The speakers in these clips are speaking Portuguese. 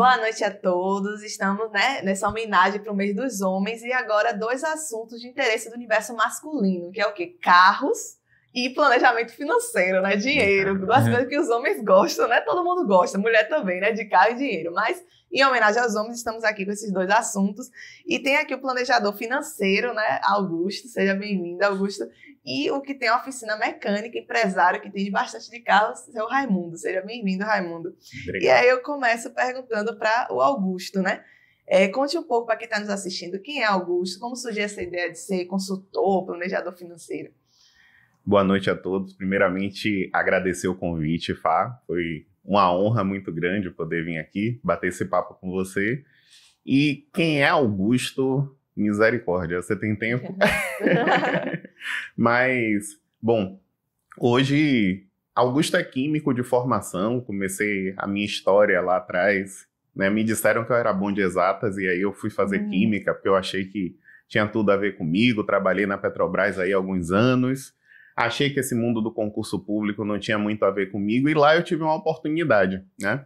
Boa noite a todos. Estamos, nessa homenagem para o mês dos homens e agora 2 assuntos de interesse do universo masculino, que é o quê? Carros e planejamento financeiro, né? Dinheiro, duas coisas que os homens gostam, né? Todo mundo gosta, mulher também, né? De carro e dinheiro. Mas, em homenagem aos homens, estamos aqui com esses 2 assuntos. E tem aqui o planejador financeiro, né? Augusto, seja bem-vindo, Augusto. E o que tem a oficina mecânica, empresário, que entende bastante de carros, é o Raimundo. Seja bem-vindo, Raimundo. Obrigado. E aí eu começo perguntando para o Augusto, né? Conte um pouco para quem está nos assistindo, quem é Augusto, como surgiu essa ideia de ser consultor, planejador financeiro? Boa noite a todos. Primeiramente, agradecer o convite, Fá. Foi uma honra muito grande poder vir aqui, bater esse papo com você. E quem é Augusto? Misericórdia, você tem tempo? Mas, bom, hoje Augusto é químico de formação, comecei a minha história lá atrás, né? Me disseram que eu era bom de exatas e aí eu fui fazer química, porque eu achei que tinha tudo a ver comigo, trabalhei na Petrobras aí há alguns anos, achei que esse mundo do concurso público não tinha muito a ver comigo e lá eu tive uma oportunidade, né?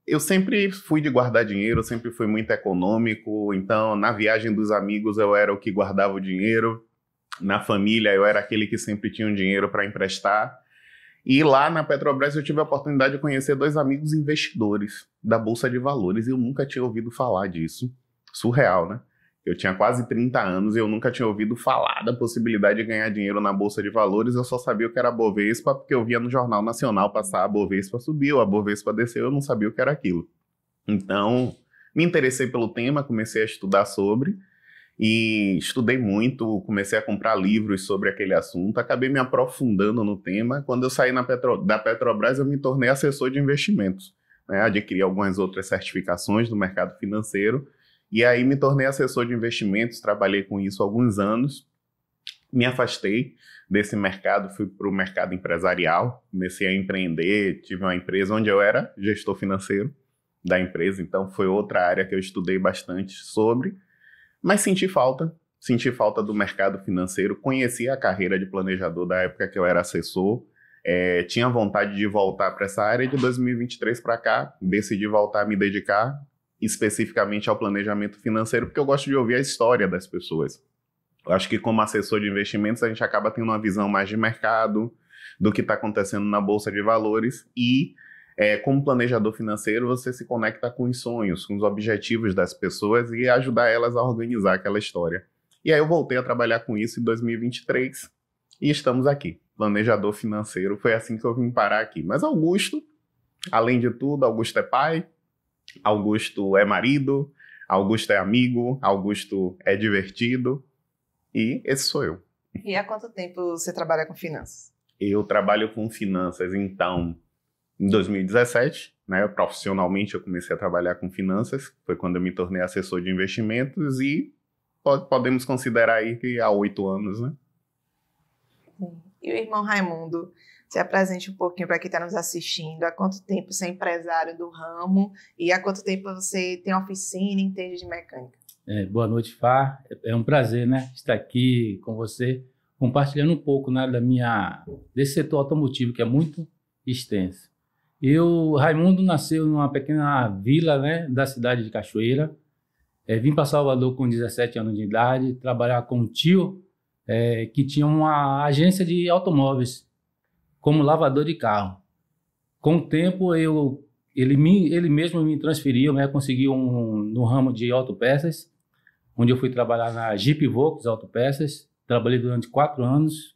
Eu sempre fui de guardar dinheiro, sempre fui muito econômico, então na viagem dos amigos eu era o que guardava o dinheiro, na família eu era aquele que sempre tinha um dinheiro para emprestar. E lá na Petrobras eu tive a oportunidade de conhecer 2 amigos investidores da Bolsa de Valores e eu nunca tinha ouvido falar disso. Surreal, né? Eu tinha quase 30 anos e eu nunca tinha ouvido falar da possibilidade de ganhar dinheiro na Bolsa de Valores. Eu só sabia o que era a Bovespa porque eu via no Jornal Nacional passar a Bovespa subiu, a Bovespa desceu, eu não sabia o que era aquilo. Então, me interessei pelo tema, comecei a estudar sobre e estudei muito, comecei a comprar livros sobre aquele assunto, acabei me aprofundando no tema. Quando eu saí da Petrobras, eu me tornei assessor de investimentos, né? Adquiri algumas outras certificações do mercado financeiro. E aí me tornei assessor de investimentos, trabalhei com isso há alguns anos, me afastei desse mercado, fui para o mercado empresarial, comecei a empreender, tive uma empresa onde eu era gestor financeiro da empresa, então foi outra área que eu estudei bastante sobre, mas senti falta do mercado financeiro, conheci a carreira de planejador da época que eu era assessor, tinha vontade de voltar para essa área, de 2023 para cá, decidi voltar a me dedicar especificamente ao planejamento financeiro, porque eu gosto de ouvir a história das pessoas. Eu acho que como assessor de investimentos, a gente acaba tendo uma visão mais de mercado, do que está acontecendo na Bolsa de Valores, e como planejador financeiro, você se conecta com os sonhos, com os objetivos das pessoas e ajudar elas a organizar aquela história. E aí eu voltei a trabalhar com isso em 2023, e estamos aqui. Planejador financeiro, foi assim que eu vim parar aqui. Mas Augusto, além de tudo, Augusto é pai, Augusto é marido, Augusto é amigo, Augusto é divertido e esse sou eu. E há quanto tempo você trabalha com finanças? Eu trabalho com finanças, então, em 2017, né, profissionalmente eu comecei a trabalhar com finanças, foi quando eu me tornei assessor de investimentos e podemos considerar aí que há 8 anos, né? Sim. E o irmão Raimundo? Se apresente um pouquinho para quem está nos assistindo. Há quanto tempo você é empresário do ramo e há quanto tempo você tem oficina e entende de mecânica? Boa noite, Fá. É um prazer, né, estar aqui com você, compartilhando um pouco, né, desse setor automotivo que é muito extenso. Raimundo nasceu numa pequena vila, né, da cidade de Cachoeira. Vim para Salvador com 17 anos de idade, trabalhar com um tio que tinha uma agência de automóveis, como lavador de carro. Com o tempo, ele mesmo me transferiu, né? Consegui no ramo de autopeças, onde eu fui trabalhar na Jeep Volks Autopeças. Trabalhei durante 4 anos,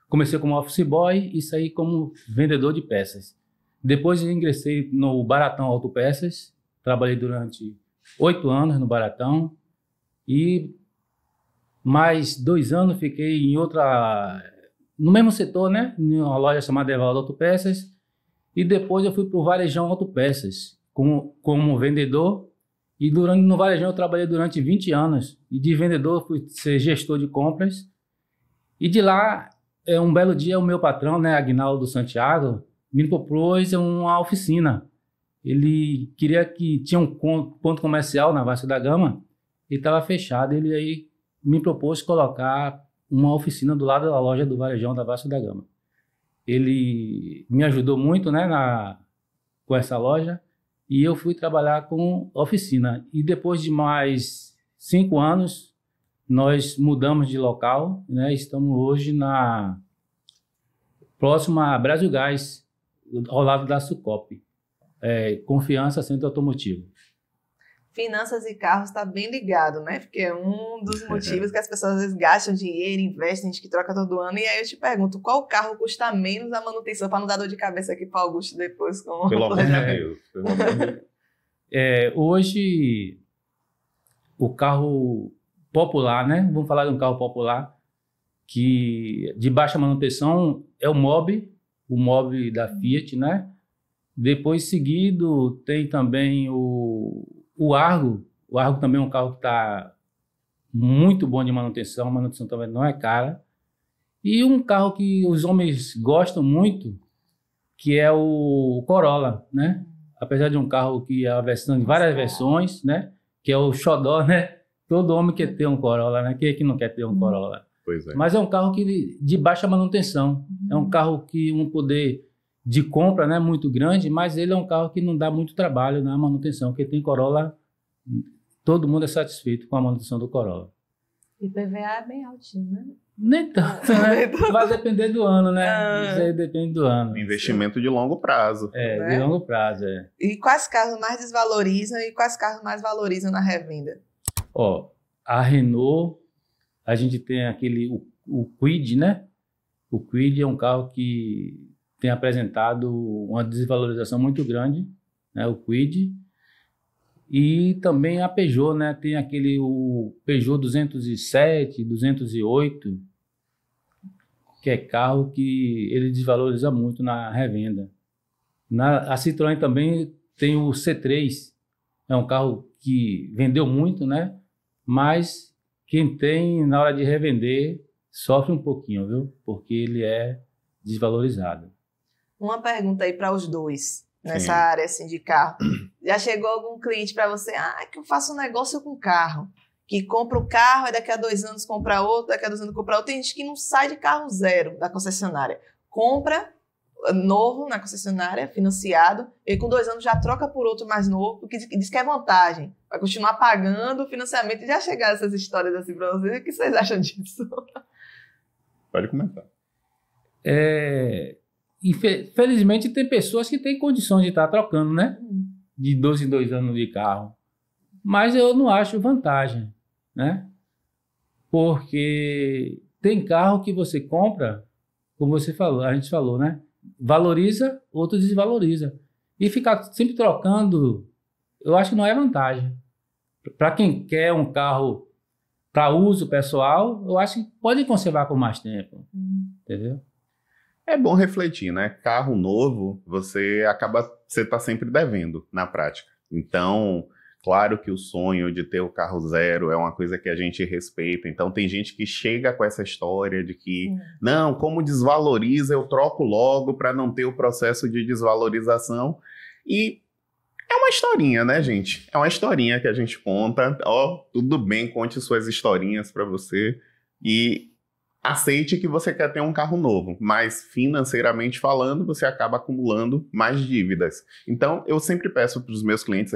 comecei como office boy e saí como vendedor de peças. Depois eu ingressei no Baratão Autopeças, trabalhei durante 8 anos no Baratão e mais 2 anos fiquei no mesmo setor, né? Em uma loja chamada Evaldo Autopeças. E depois eu fui para o Varejão Autopeças como vendedor. E no Varejão eu trabalhei durante 20 anos. E de vendedor eu fui ser gestor de compras. E de lá, um belo dia, o meu patrão, né, Aguinaldo Santiago, me propôs uma oficina. Ele queria que tinha um ponto comercial na Vasco da Gama e estava fechado. Ele aí me propôs colocar uma oficina do lado da loja do Varejão da Vasco da Gama. Ele me ajudou muito, né, com essa loja e eu fui trabalhar com oficina. E depois de mais 5 anos, nós mudamos de local, né? Estamos hoje próximo a Brasil Gás, ao lado da Sucop. Confiança Centro Automotivo. Finanças e carros está bem ligado, né? Porque é um dos motivos que as pessoas às vezes gastam dinheiro, investem, a gente que troca todo ano. E aí eu te pergunto, qual carro custa menos a manutenção, para não dar dor de cabeça aqui para o Augusto depois com Pelo amor de Deus. Pelo amor de Deus. Hoje, o carro popular, né? Vamos falar de um carro popular que de baixa manutenção é o Mobi da Fiat, né? Depois seguido tem também o Argo. O Argo também é um carro que está muito bom de manutenção. A manutenção também não é cara. E um carro que os homens gostam muito, que é o Corolla, né? Apesar de um carro que é a versão de várias versões, né? Que é o xodó, né? Todo homem quer ter um Corolla, né? Quem é que não quer ter um Corolla? Pois é. Mas é um carro de baixa manutenção. É um carro que um poder de compra, né, muito grande, mas ele é um carro que não dá muito trabalho na manutenção, porque tem Corolla, todo mundo é satisfeito com a manutenção do Corolla. E PVA é bem altinho, né? Nem tanto, né? Vai depender do ano, né? Isso aí depende do ano. Investimento de longo prazo. Né? De longo prazo, E quais carros mais desvalorizam e quais carros mais valorizam na revenda? A Renault, a gente tem o Kwid, né? O Kwid é um carro que tem apresentado uma desvalorização muito grande, né, o Kwid. E também a Peugeot, né, tem o Peugeot 207, 208, que é carro que ele desvaloriza muito na revenda. A Citroën também tem o C3, é um carro que vendeu muito, né, mas quem tem na hora de revender sofre um pouquinho, viu, porque ele é desvalorizado. Uma pergunta aí para os dois, nessa área assim, de carro. Já chegou algum cliente para você, que eu faço um negócio com carro, que compra o carro e daqui a 2 anos compra outro, daqui a 2 anos compra outro. Tem gente que não sai de carro zero da concessionária. Compra novo na concessionária, financiado, e com 2 anos já troca por outro mais novo, porque diz que é vantagem. Vai continuar pagando o financiamento. E já chegaram essas histórias assim para vocês. O que vocês acham disso? Pode comentar. Infelizmente tem pessoas que têm condições de estar trocando, né? De 2 em 2 anos de carro. Mas eu não acho vantagem, né? Porque tem carro que você compra, como você falou, a gente falou, né? Valoriza, outro desvaloriza. E ficar sempre trocando, eu acho que não é vantagem. Para quem quer um carro para uso pessoal, eu acho que pode conservar por mais tempo. Entendeu? É bom refletir, né? Carro novo, você tá sempre devendo na prática. Então, claro que o sonho de ter o carro zero é uma coisa que a gente respeita. Então, tem gente que chega com essa história de que, não, como desvaloriza, eu troco logo para não ter o processo de desvalorização. E é uma historinha, né, gente? É uma historinha que a gente conta. Tudo bem, conte suas historinhas para você. E aceite que você quer ter um carro novo, mas financeiramente falando, você acaba acumulando mais dívidas. Então, eu sempre peço para os meus clientes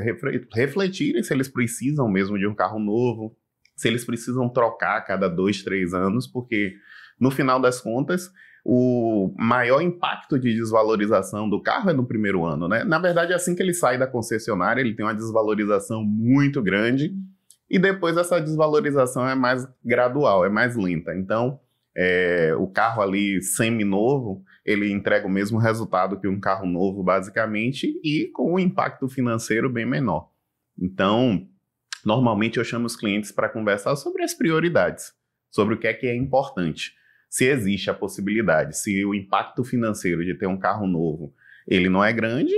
refletirem se eles precisam mesmo de um carro novo, se eles precisam trocar a cada 2, 3 anos, porque no final das contas, o maior impacto de desvalorização do carro é no primeiro ano, né? Na verdade, assim que ele sai da concessionária, ele tem uma desvalorização muito grande, e depois essa desvalorização é mais gradual, é mais lenta. Então, o carro ali semi-novo, ele entrega o mesmo resultado que um carro novo, basicamente, e com um impacto financeiro bem menor. Então, normalmente eu chamo os clientes para conversar sobre as prioridades, sobre o que é importante. Se existe a possibilidade, se o impacto financeiro de ter um carro novo, ele não é grande,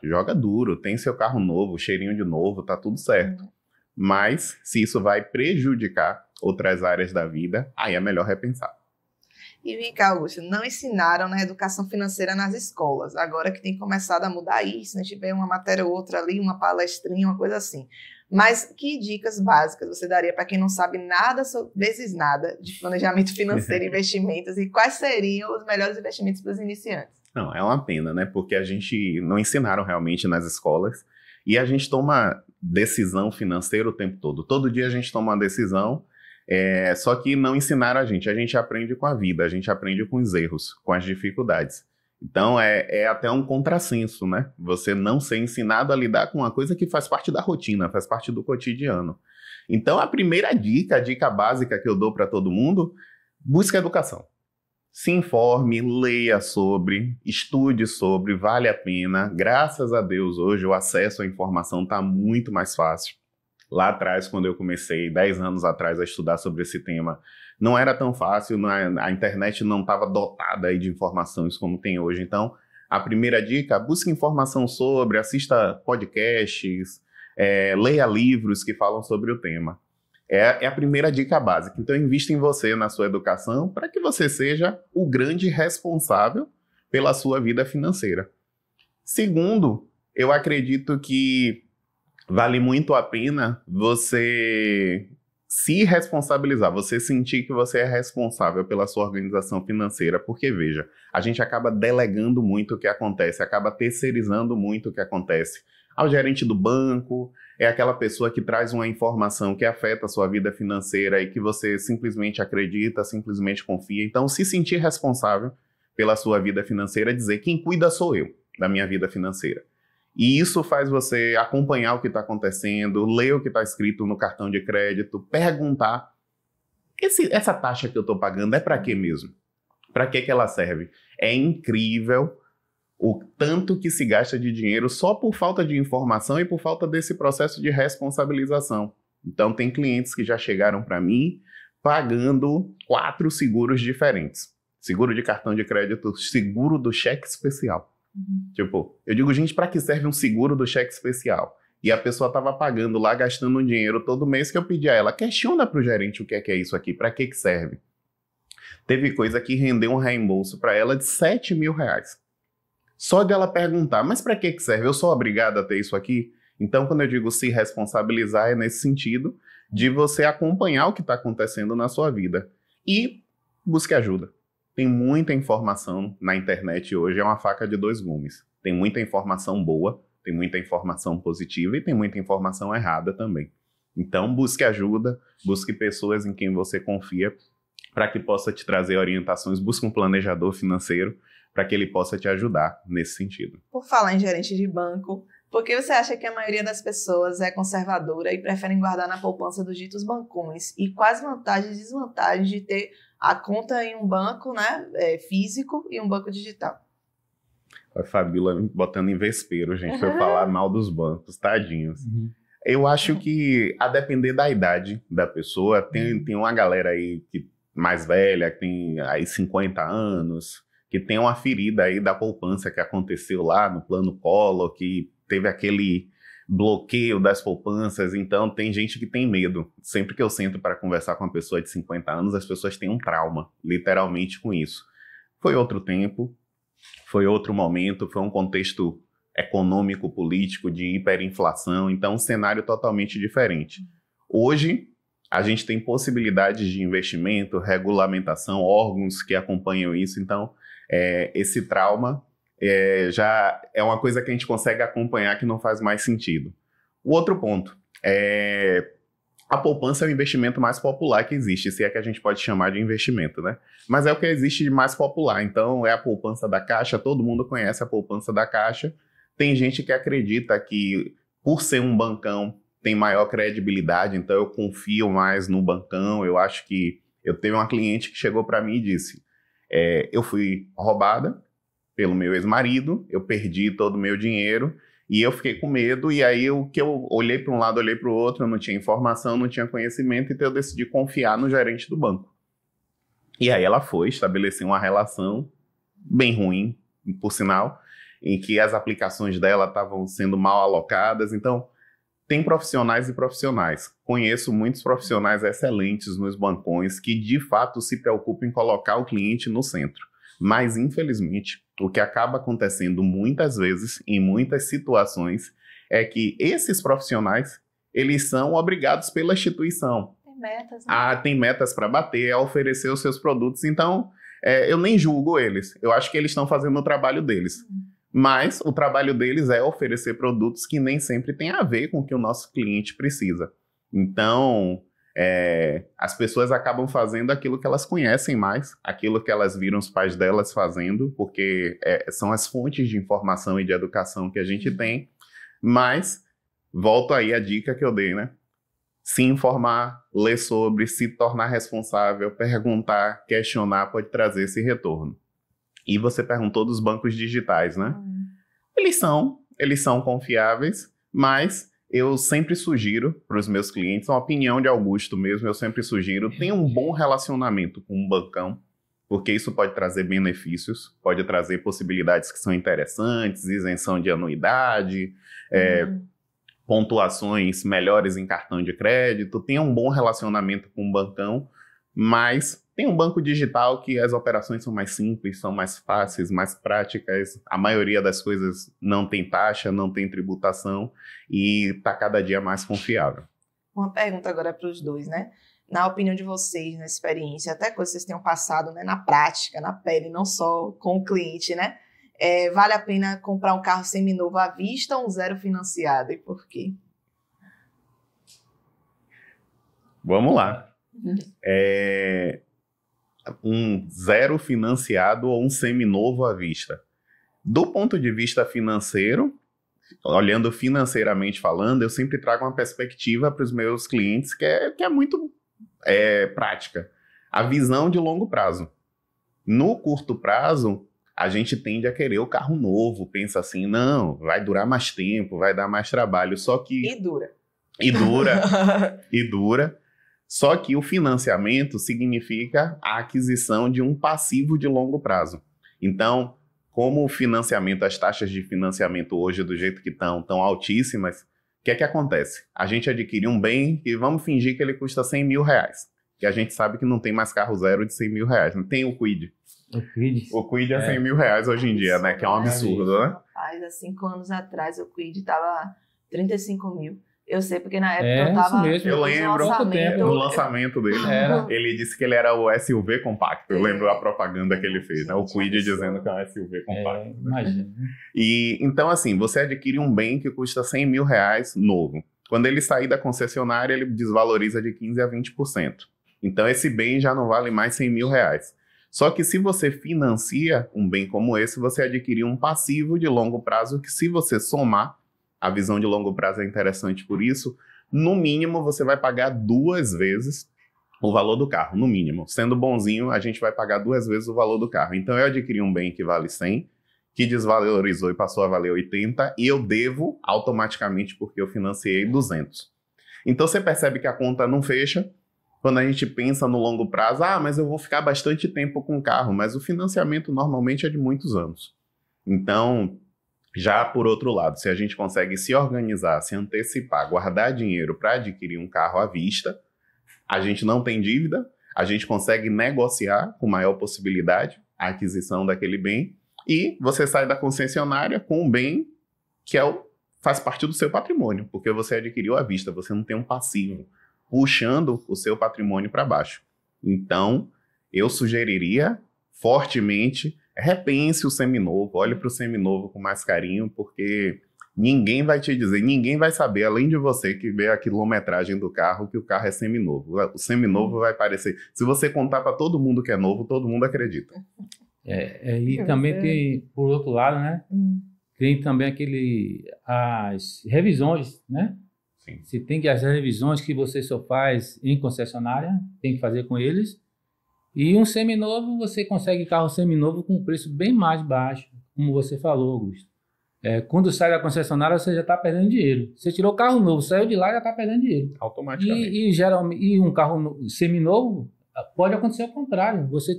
joga duro, tem seu carro novo, cheirinho de novo, tá tudo certo. Mas, se isso vai prejudicar outras áreas da vida, aí é melhor repensar. E vem cá, Augusto, não ensinaram na educação financeira nas escolas. Agora que tem começado a mudar isso, a gente vê uma matéria ou outra ali, uma palestrinha, uma coisa assim. Mas que dicas básicas você daria para quem não sabe nada, vezes nada, de planejamento financeiro e investimentos, e quais seriam os melhores investimentos para os iniciantes? Não, é uma pena, né? Porque a gente não ensinaram realmente nas escolas. E a gente toma decisão financeira o tempo todo. Todo dia a gente toma uma decisão, só que não ensinaram a gente aprende com a vida, a gente aprende com os erros, com as dificuldades. Então é até um contrassenso, né? Você não ser ensinado a lidar com uma coisa que faz parte da rotina, faz parte do cotidiano. Então a primeira dica, a dica básica que eu dou para todo mundo, busque educação. Se informe, leia sobre, estude sobre, vale a pena. Graças a Deus, hoje o acesso à informação está muito mais fácil. Lá atrás, quando eu comecei, 10 anos atrás, a estudar sobre esse tema, não era tão fácil, a internet não estava dotada aí de informações como tem hoje. Então, a primeira dica, busque informação sobre, assista podcasts, leia livros que falam sobre o tema. É a primeira dica básica. Então, invista em você, na sua educação, para que você seja o grande responsável pela sua vida financeira. Segundo, eu acredito que vale muito a pena você se responsabilizar, você sentir que você é responsável pela sua organização financeira, porque, veja, a gente acaba delegando muito o que acontece, acaba terceirizando muito o que acontece ao gerente do banco, é aquela pessoa que traz uma informação que afeta a sua vida financeira e que você simplesmente acredita, simplesmente confia. Então, se sentir responsável pela sua vida financeira, dizer quem cuida sou eu da minha vida financeira. E isso faz você acompanhar o que está acontecendo, ler o que está escrito no cartão de crédito, perguntar, essa taxa que eu estou pagando é para quê mesmo? Para que ela serve? É incrível o tanto que se gasta de dinheiro só por falta de informação e por falta desse processo de responsabilização. Então, tem clientes que já chegaram para mim pagando 4 seguros diferentes. Seguro de cartão de crédito, seguro do cheque especial. Tipo, eu digo, gente, para que serve um seguro do cheque especial? E a pessoa estava pagando lá, gastando um dinheiro todo mês que eu pedi a ela, questiona para o gerente o que é isso aqui, para que serve? Teve coisa que rendeu um reembolso para ela de R$7 mil. Só de ela perguntar, mas para que serve? Eu sou obrigada a ter isso aqui? Então, quando eu digo se responsabilizar, é nesse sentido de você acompanhar o que está acontecendo na sua vida. E busque ajuda. Tem muita informação na internet hoje, é uma faca de 2 gumes. Tem muita informação boa, tem muita informação positiva e tem muita informação errada também. Então, busque ajuda, busque pessoas em quem você confia para que possa te trazer orientações. Busque um planejador financeiro para que ele possa te ajudar nesse sentido. Por falar em gerente de banco, por que você acha que a maioria das pessoas é conservadora e preferem guardar na poupança dos ditos bancões? E quais vantagens e desvantagens de ter a conta em um banco, né, físico e um banco digital? A Fabíola botando em vespeiro, gente, foi falar mal dos bancos, tadinhos. Eu acho que, a depender da idade da pessoa, tem uma galera aí mais velha, que tem aí 50 anos, que tem uma ferida aí da poupança que aconteceu lá no Plano Collor, que teve aquele bloqueio das poupanças. Então tem gente que tem medo. Sempre que eu sento para conversar com uma pessoa de 50 anos, as pessoas têm um trauma, literalmente, com isso. Foi outro tempo, foi outro momento, foi um contexto econômico, político, de hiperinflação, então um cenário totalmente diferente. Hoje, a gente tem possibilidades de investimento, regulamentação, órgãos que acompanham isso, então esse trauma já é uma coisa que a gente consegue acompanhar que não faz mais sentido. O outro ponto, a poupança é o investimento mais popular que existe, se é que a gente pode chamar de investimento, né? Mas é o que existe de mais popular, então é a poupança da Caixa, todo mundo conhece a poupança da Caixa. Tem gente que acredita que, por ser um bancão, tem maior credibilidade, então eu confio mais no bancão. Eu acho que eu teve uma cliente que chegou para mim e disse, eu fui roubada pelo meu ex-marido, eu perdi todo o meu dinheiro e eu fiquei com medo, e aí eu olhei para um lado, olhei para o outro, eu não tinha informação, não tinha conhecimento, então eu decidi confiar no gerente do banco. E aí ela foi estabelecer uma relação bem ruim, por sinal, em que as aplicações dela estavam sendo mal alocadas. Então, tem profissionais e profissionais. Conheço muitos profissionais excelentes nos bancões que, de fato, se preocupam em colocar o cliente no centro. Mas, infelizmente, o que acaba acontecendo muitas vezes, em muitas situações, é que esses profissionais, eles são obrigados pela instituição. Tem metas, né? Tem metas para bater, a oferecer os seus produtos. Então, eu nem julgo eles. Eu acho que eles estão fazendo o trabalho deles. Mas o trabalho deles é oferecer produtos que nem sempre têm a ver com o que o nosso cliente precisa. Então, as pessoas acabam fazendo aquilo que elas conhecem mais, aquilo que elas viram os pais delas fazendo, porque são as fontes de informação e de educação que a gente tem. Mas, volto aí a dica que eu dei, né? Se informar, ler sobre, se tornar responsável, perguntar, questionar, pode trazer esse retorno. E você perguntou dos bancos digitais, né? Eles são confiáveis, mas eu sempre sugiro para os meus clientes, uma opinião de Augusto mesmo, eu sempre sugiro, tenha um bom relacionamento com um bancão, porque isso pode trazer benefícios, pode trazer possibilidades que são interessantes, isenção de anuidade, pontuações melhores em cartão de crédito, tenha um bom relacionamento com um bancão, mas tem um banco digital que as operações são mais simples, são mais fáceis, mais práticas, a maioria das coisas não tem taxa, não tem tributação e está cada dia mais confiável. Uma pergunta agora para os dois, né? Na opinião de vocês, na experiência, até que vocês tenham passado, né, na prática, na pele, não só com o cliente, né? Vale a pena comprar um carro seminovo à vista ou um zero financiado? E por quê? Vamos lá. Um zero financiado ou um seminovo à vista. Do ponto de vista financeiro, olhando financeiramente falando, eu sempre trago uma perspectiva para os meus clientes que é muito prática. A visão de longo prazo. No curto prazo, a gente tende a querer o carro novo, pensa assim, não, vai durar mais tempo, vai dar mais trabalho, só que... E dura. E dura. Só que o financiamento significa a aquisição de um passivo de longo prazo. Então, como o financiamento, as taxas de financiamento hoje, do jeito que estão altíssimas, o que é que acontece? A gente adquire um bem e vamos fingir que ele custa R$100 mil, que a gente sabe que não tem mais carro zero de R$100 mil. Não tem o Kwid. O Kwid é R$100 mil hoje em dia, né? Que é um absurdo, né? Há 5 anos atrás o Kwid estava 35 mil. Eu sei porque na época eu isso tava... mesmo. Eu lembro lançamento. no lançamento dele. Ele disse que ele era o SUV compacto. Eu lembro a propaganda que ele fez, né? O Kwid dizendo que é um SUV compacto. Imagina. E então, assim, você adquire um bem que custa R$100 mil novo. Quando ele sair da concessionária, ele desvaloriza de 15% a 20%. Então, esse bem já não vale mais R$100 mil. Só que se você financia um bem como esse, você adquire um passivo de longo prazo que, se você somar, a visão de longo prazo é interessante por isso, no mínimo você vai pagar 2 vezes o valor do carro, no mínimo. Sendo bonzinho, a gente vai pagar 2 vezes o valor do carro. Então eu adquiri um bem que vale 100, que desvalorizou e passou a valer 80, e eu devo automaticamente porque eu financiei 200. Então você percebe que a conta não fecha. Quando a gente pensa no longo prazo, mas eu vou ficar bastante tempo com o carro, mas o financiamento normalmente é de muitos anos. Então, já por outro lado, se a gente consegue se organizar, se antecipar, guardar dinheiro para adquirir um carro à vista, a gente não tem dívida, a gente consegue negociar com maior possibilidade a aquisição daquele bem e você sai da concessionária com um bem que faz parte do seu patrimônio, porque você adquiriu à vista, você não tem um passivo puxando o seu patrimônio para baixo. Então, eu sugeriria fortemente, repense o seminovo, olhe para o seminovo com mais carinho, porque ninguém vai te dizer, ninguém vai saber, além de você que vê a quilometragem do carro, que o carro é seminovo. O seminovo vai parecer... Se você contar para todo mundo que é novo, todo mundo acredita. E também tem, por outro lado, né? Tem também as revisões, né? Sim. Você tem as revisões que você só faz em concessionária, tem que fazer com eles. E um seminovo, você consegue carro seminovo com um preço bem mais baixo, como você falou, Augusto. Quando sai da concessionária, você já está perdendo dinheiro. Você tirou o carro novo, saiu de lá e já está perdendo dinheiro. Automaticamente. Geralmente, um carro seminovo, pode acontecer o contrário. Você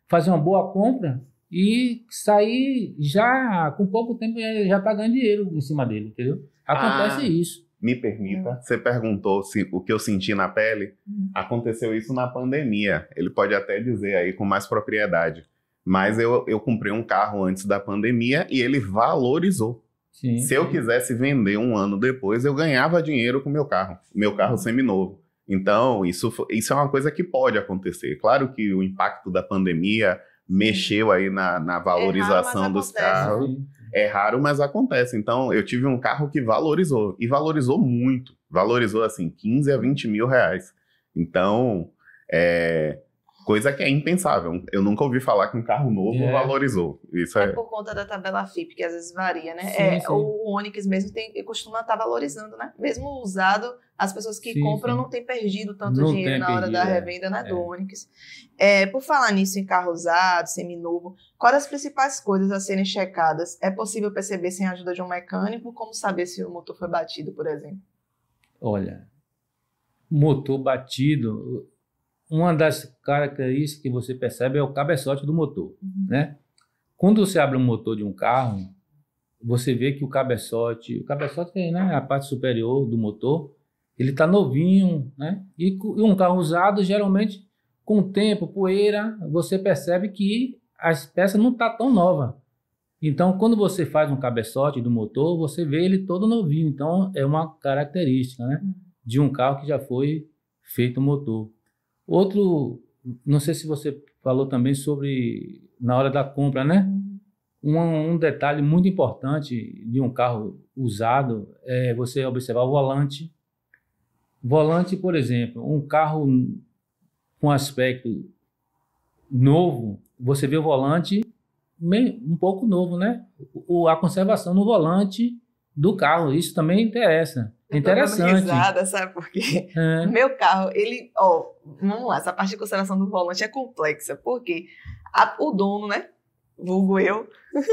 fazer uma boa compra e sair já, com pouco tempo, já está ganhando dinheiro em cima dele, entendeu? Acontece isso. Me permita, você perguntou se o que eu senti na pele, aconteceu isso na pandemia. Ele pode até dizer aí com mais propriedade. Mas eu comprei um carro antes da pandemia e ele valorizou. Sim, se eu quisesse vender um ano depois, eu ganhava dinheiro com o meu carro seminovo. Então, isso é uma coisa que pode acontecer. Claro que o impacto da pandemia mexeu aí na valorização dos carros. É raro, mas acontece. Então, eu tive um carro que valorizou, e valorizou muito. Valorizou, assim, 15 a 20 mil reais. Então, coisa que é impensável. Eu nunca ouvi falar que um carro novo valorizou. Isso é por conta da tabela FIP, que às vezes varia, né? Sim. O Onix mesmo costuma estar valorizando, né? Mesmo usado, as pessoas que compram não têm perdido tanto dinheiro na hora da revenda, né? Do Onix. Por falar nisso em carro usado, seminovo, quais as principais coisas a serem checadas? É possível perceber sem a ajuda de um mecânico? Como saber se o motor foi batido, por exemplo? Olha, motor batido... Uma das características que você percebe é o cabeçote do motor, né? Quando você abre o motor de um carro, você vê que o cabeçote é, né, a parte superior do motor, ele está novinho, né? E um carro usado, geralmente, com o tempo, poeira, você percebe que as peças não estão tão novas. Então, quando você faz um cabeçote do motor, você vê ele todo novinho. Então, é uma característica, né, de um carro que já foi feito o motor. Outro, não sei se você falou também sobre, na hora da compra, né? Um detalhe muito importante de um carro usado é você observar o volante. Volante, por exemplo, um carro com aspecto novo, você vê o volante um pouco novo, né? A conservação no volante do carro, isso também interessa. Interessante. Risada, sabe por quê? Meu carro, vamos lá, essa parte de conservação do volante é complexa, porque o dono, né, vulgo eu,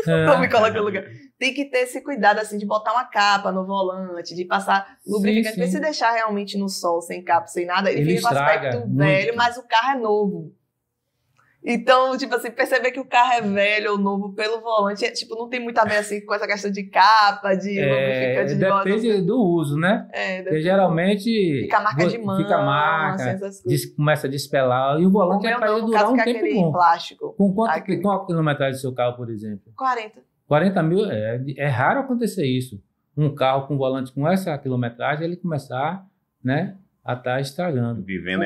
não me coloca no lugar, tem que ter esse cuidado, assim, de botar uma capa no volante, de passar lubrificante, porque se deixar realmente no sol, sem capa, sem nada, ele fica com aspecto velho, mas o carro é novo. Então, tipo assim, perceber que o carro é velho ou novo pelo volante, tipo, não tem muito a ver, assim, com essa questão de capa, de lubrificante de volta. Depende do uso, né? Porque geralmente... Fica a marca de mão, fica a marca, assim, começa a despelar, e o volante é para ele durar um tempo bom. Plástico. Com qual a quilometragem do seu carro, por exemplo? 40. 40 mil, é raro acontecer isso. Um carro com volante com essa quilometragem, ele começar, né, a estar estragando. Vivendo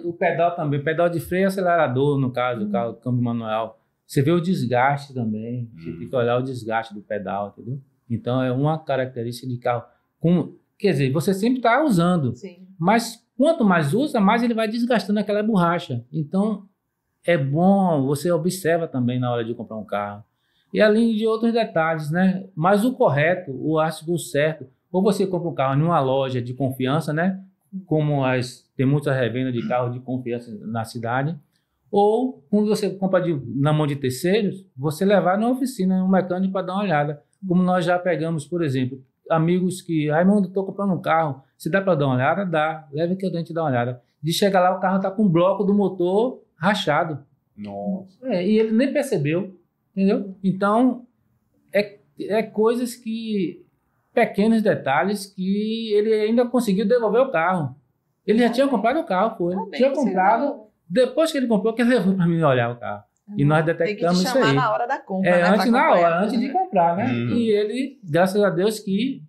o pedal também, pedal de freio e acelerador, no caso, o carro, câmbio manual. Você vê o desgaste também, você tem que olhar o desgaste do pedal, entendeu? Então, é uma característica de carro. Quer dizer, você sempre está usando, mas quanto mais usa, mais ele vai desgastando aquela borracha. Então, é bom, você observa também na hora de comprar um carro. E além de outros detalhes, né? Mas o correto, o certo, ou você compra um carro em uma loja de confiança, né? Como tem muitas revendas de carro de confiança na cidade, ou quando você compra na mão de terceiros, você levar na oficina, um mecânico para dar uma olhada. Como nós já pegamos, por exemplo, amigos que, Raimundo, estou comprando um carro, se dá para dar uma olhada? Dá, leva que eu tenho que dar uma olhada. De chegar lá, o carro está com o bloco do motor rachado. Nossa. E ele nem percebeu, entendeu? Então, é coisas que... pequenos detalhes que ele ainda conseguiu devolver o carro. Ele já tinha comprado o carro, tinha comprado, depois que ele comprou, que ele levou para mim olhar o carro. E nós detectamos isso aí. Tem que chamar na hora da compra, né? Antes de comprar, né? E ele, graças a Deus, que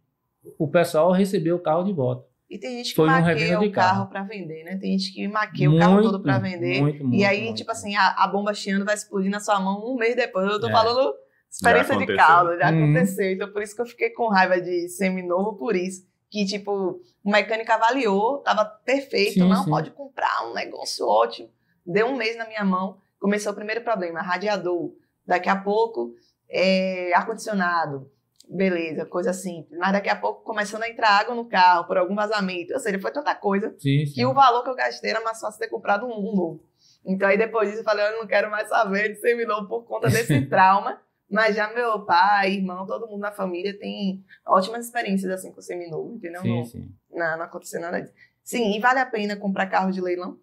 o pessoal recebeu o carro de volta. E tem gente que maqueia o carro para vender, né? Tem gente que maqueia o carro todo para vender. E aí, tipo assim, a bomba chiando vai explodir na sua mão um mês depois. Eu tô falando... experiência de carro, já aconteceu. Então, por isso que eu fiquei com raiva de seminovo, por isso. Que, tipo, o mecânico avaliou, tava perfeito, pode comprar, um negócio ótimo. Deu um mês na minha mão, começou o primeiro problema, radiador. Daqui a pouco, ar-condicionado. Beleza, coisa simples. Mas daqui a pouco, começando a entrar água no carro, por algum vazamento. Ou seja, foi tanta coisa que o valor que eu gastei era mais fácil ter comprado um novo. Então, aí depois disso, eu falei, eu não quero mais saber de seminovo por conta desse trauma. Mas já meu pai, irmão, todo mundo na família tem ótimas experiências assim com seminovo, entendeu? Não aconteceu nada disso. Sim, e vale a pena comprar carro de leilão?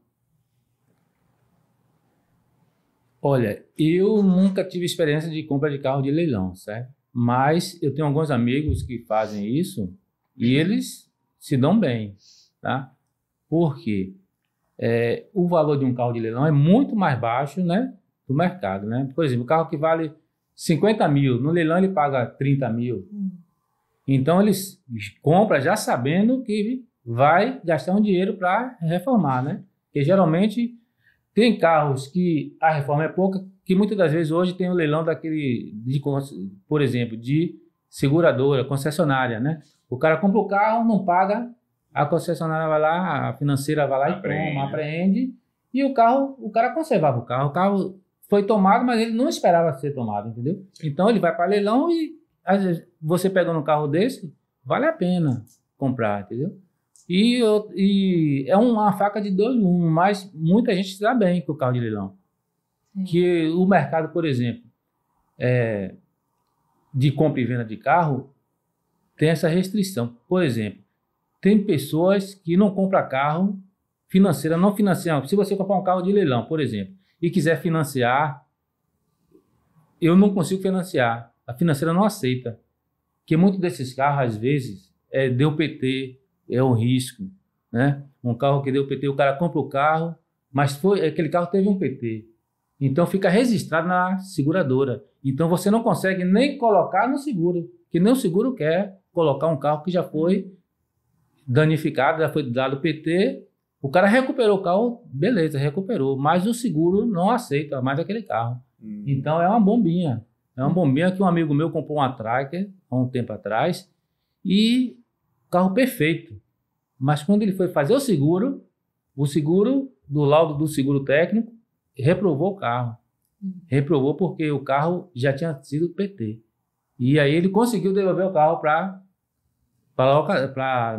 Olha, eu nunca tive experiência de compra de carro de leilão, certo? Mas eu tenho alguns amigos que fazem isso e eles se dão bem, tá? Por quê? O valor de um carro de leilão é muito mais baixo, né, do mercado, né? Por exemplo, o carro que vale 50 mil, no leilão ele paga 30 mil. Então eles compram já sabendo que vai gastar um dinheiro para reformar, né? Porque geralmente tem carros que a reforma é pouca, que muitas das vezes hoje tem o leilão por exemplo, de seguradora, concessionária, né? O cara compra o carro, não paga, a concessionária vai lá, a financeira vai lá e toma, apreende, e o cara conservava o carro foi tomado, mas ele não esperava ser tomado, entendeu? Então ele vai para leilão e às vezes você pegando um carro desse, vale a pena comprar, entendeu? E é uma faca de dois gumes, mas muita gente se dá bem com o carro de leilão. Que o mercado, por exemplo, de compra e venda de carro, tem essa restrição. Por exemplo, tem pessoas que não compram carro financeira, não financiam. Se você comprar um carro de leilão, por exemplo, e quiser financiar, eu não consigo financiar. A financeira não aceita. Porque muitos desses carros, às vezes, deu PT, é um risco, né? Um carro que deu PT, o cara compra o carro, mas aquele carro teve um PT. Então fica registrado na seguradora. Então você não consegue nem colocar no seguro, que nem o seguro quer colocar um carro que já foi danificado, já foi dado PT, o cara recuperou o carro, beleza, recuperou, mas o seguro não aceita mais aquele carro. Então é uma bombinha. É uma bombinha que um amigo meu comprou uma Tracker há um tempo atrás e carro perfeito. Mas quando ele foi fazer o seguro do laudo do seguro técnico, reprovou o carro. Reprovou porque o carro já tinha sido PT. E aí ele conseguiu devolver o carro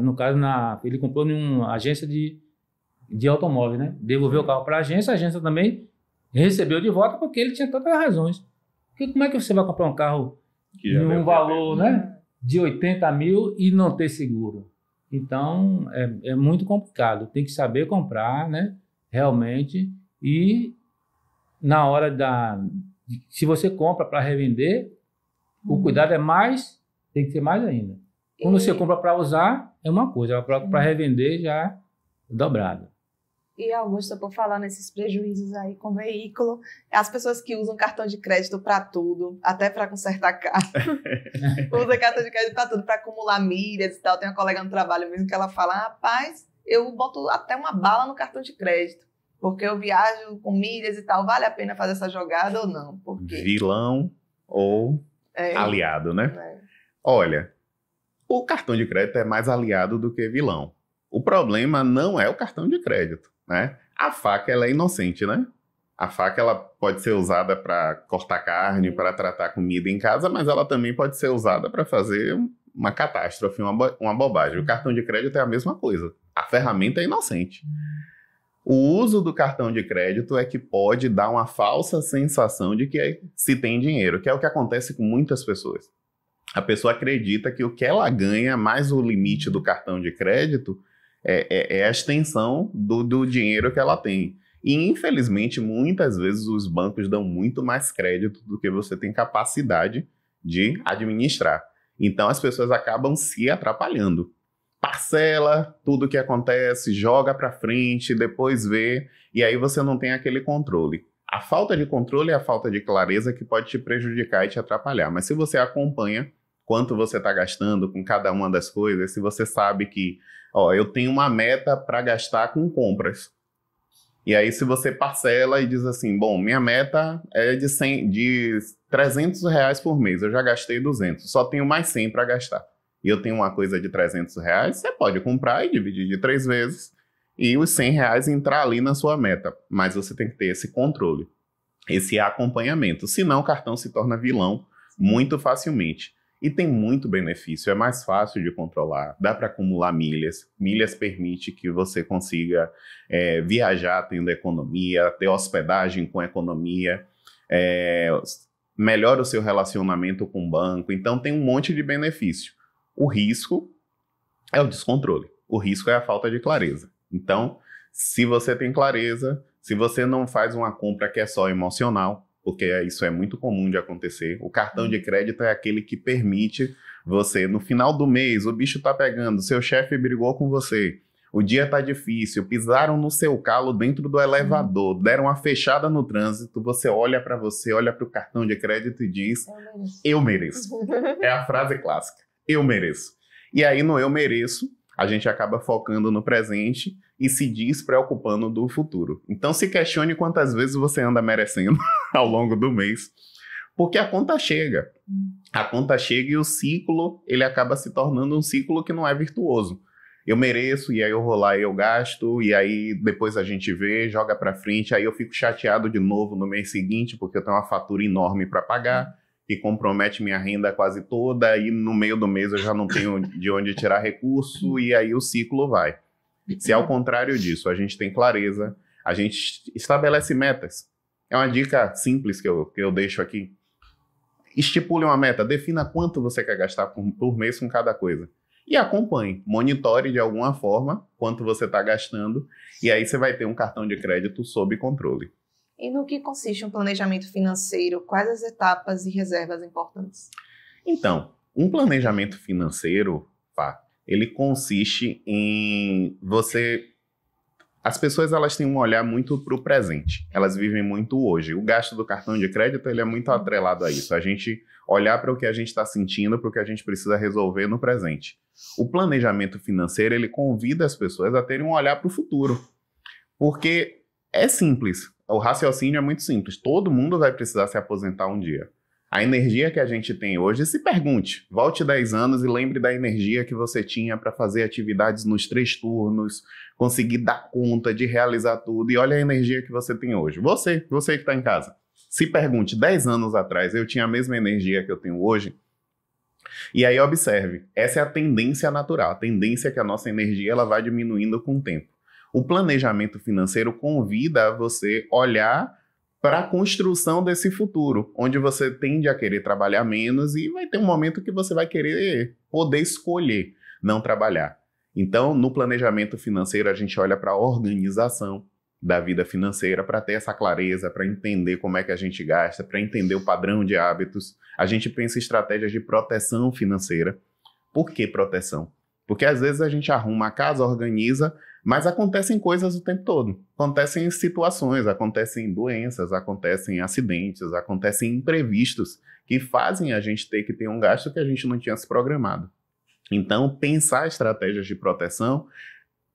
no caso, ele comprou em uma agência de automóvel, né? Devolveu o carro para a agência também recebeu de volta porque ele tinha todas as razões. Porque como é que você vai comprar um carro de um valor, né, de 80 mil e não ter seguro? Então, é muito complicado. Tem que saber comprar, né, realmente. E na hora se você compra para revender, o cuidado tem que ser mais ainda. Quando você compra para usar, é uma coisa. Para revender, já é dobrado. E, Augusto, por falar nesses prejuízos aí com o veículo, as pessoas que usam cartão de crédito para tudo, até para consertar carro, usam cartão de crédito para tudo, para acumular milhas e tal. Tem uma colega no trabalho mesmo que ela fala, rapaz, eu boto até uma bala no cartão de crédito, porque eu viajo com milhas e tal, vale a pena fazer essa jogada ou não? Porque... Vilão ou aliado, né? Olha, o cartão de crédito é mais aliado do que vilão. O problema não é o cartão de crédito, né? A faca, ela é inocente, né? A faca, ela pode ser usada para cortar carne, para tratar comida em casa, mas ela também pode ser usada para fazer uma catástrofe, uma bobagem. O cartão de crédito é a mesma coisa. A ferramenta é inocente. O uso do cartão de crédito é que pode dar uma falsa sensação de que se tem dinheiro, que é o que acontece com muitas pessoas. A pessoa acredita que o que ela ganha mais o limite do cartão de crédito é a extensão do dinheiro que ela tem. E, infelizmente, muitas vezes os bancos dão muito mais crédito do que você tem capacidade de administrar. Então, as pessoas acabam se atrapalhando. Parcela tudo o que acontece, joga para frente, depois vê, e aí você não tem aquele controle. A falta de controle é a falta de clareza que pode te prejudicar e te atrapalhar. Mas se você acompanha quanto você está gastando com cada uma das coisas, se você sabe que, eu tenho uma meta para gastar com compras. E aí se você parcela e diz assim, bom, minha meta é de 300 reais por mês, eu já gastei 200, só tenho mais 100 para gastar. E eu tenho uma coisa de 300 reais, você pode comprar e dividir de 3 vezes e os 100 reais entrar ali na sua meta. Mas você tem que ter esse controle, esse acompanhamento. Senão o cartão se torna vilão muito facilmente. E tem muito benefício, é mais fácil de controlar, dá para acumular milhas. Milhas permite que você consiga viajar tendo economia, ter hospedagem com economia, melhora o seu relacionamento com o banco. Então tem um monte de benefício. O risco é o descontrole, o risco é a falta de clareza. Então, se você tem clareza, se você não faz uma compra que é só emocional, porque isso é muito comum de acontecer. O cartão de crédito é aquele que permite você, no final do mês, o bicho tá pegando, seu chefe brigou com você, o dia tá difícil, pisaram no seu calo dentro do elevador, deram uma fechada no trânsito, você olha para o cartão de crédito e diz, eu mereço. É a frase clássica, eu mereço. E aí no eu mereço, a gente acaba focando no presente, e se despreocupando do futuro. Então se questione quantas vezes você anda merecendo ao longo do mês, porque a conta chega. A conta chega e o ciclo, ele acaba se tornando um ciclo que não é virtuoso. Eu mereço, e aí eu vou lá e eu gasto, e aí depois a gente vê, joga para frente, aí eu fico chateado de novo no mês seguinte, porque eu tenho uma fatura enorme para pagar, que compromete minha renda quase toda, e no meio do mês eu já não tenho de onde tirar recurso, e aí o ciclo vai. Se ao contrário disso, a gente tem clareza, a gente estabelece metas. É uma dica simples que eu deixo aqui. Estipule uma meta, defina quanto você quer gastar por mês com cada coisa. E acompanhe, monitore de alguma forma quanto você está gastando, e aí você vai ter um cartão de crédito sob controle. E no que consiste um planejamento financeiro? Quais as etapas e reservas importantes? Então, um planejamento financeiro, ele consiste em você... As pessoas, elas têm um olhar muito para o presente. Elas vivem muito hoje. O gasto do cartão de crédito, ele é muito atrelado a isso. A gente olhar para o que a gente está sentindo, para o que a gente precisa resolver no presente. O planejamento financeiro, ele convida as pessoas a terem um olhar para o futuro. Porque é simples. O raciocínio é muito simples. Todo mundo vai precisar se aposentar um dia. A energia que a gente tem hoje, se pergunte, volte 10 anos e lembre da energia que você tinha para fazer atividades nos 3 turnos, conseguir dar conta de realizar tudo, e olha a energia que você tem hoje. Você que está em casa, se pergunte, 10 anos atrás eu tinha a mesma energia que eu tenho hoje? E aí observe, essa é a tendência natural, a tendência que a nossa energia ela vai diminuindo com o tempo. O planejamento financeiro convida a você olhar para a construção desse futuro, onde você tende a querer trabalhar menos e vai ter um momento que você vai querer poder escolher não trabalhar. Então, no planejamento financeiro, a gente olha para a organização da vida financeira para ter essa clareza, para entender como é que a gente gasta, para entender o padrão de hábitos. A gente pensa em estratégias de proteção financeira. Por que proteção? Porque às vezes a gente arruma a casa, organiza, mas acontecem coisas o tempo todo. Acontecem situações, acontecem doenças, acontecem acidentes, acontecem imprevistos que fazem a gente ter que ter um gasto que a gente não tinha se programado. Então, pensar estratégias de proteção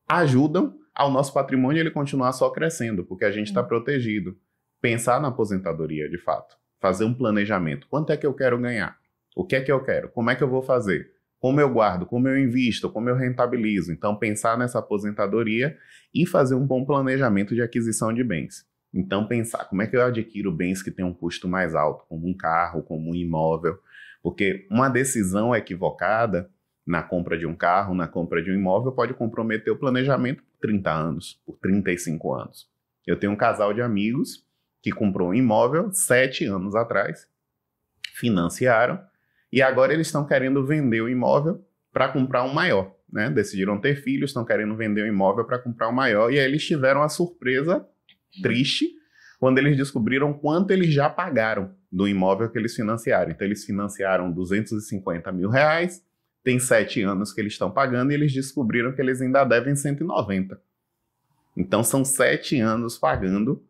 ajudam ao nosso patrimônio ele continuar só crescendo, porque a gente está protegido. Pensar na aposentadoria, de fato. Fazer um planejamento. Quanto é que eu quero ganhar? O que é que eu quero? Como é que eu vou fazer? Como eu guardo? Como eu invisto? Como eu rentabilizo? Então, pensar nessa aposentadoria e fazer um bom planejamento de aquisição de bens. Então, pensar como é que eu adquiro bens que têm um custo mais alto, como um carro, como um imóvel. Porque uma decisão equivocada na compra de um carro, na compra de um imóvel, pode comprometer o planejamento por 30 anos, por 35 anos. Eu tenho um casal de amigos que comprou um imóvel 7 anos atrás, financiaram, e agora eles estão querendo vender o imóvel para comprar um maior, né? Decidiram ter filhos, estão querendo vender o imóvel para comprar um maior, e aí eles tiveram a surpresa triste quando eles descobriram quanto eles já pagaram do imóvel que eles financiaram. Então eles financiaram R$250 mil, tem 7 anos que eles estão pagando e eles descobriram que eles ainda devem 190. Então são 7 anos pagando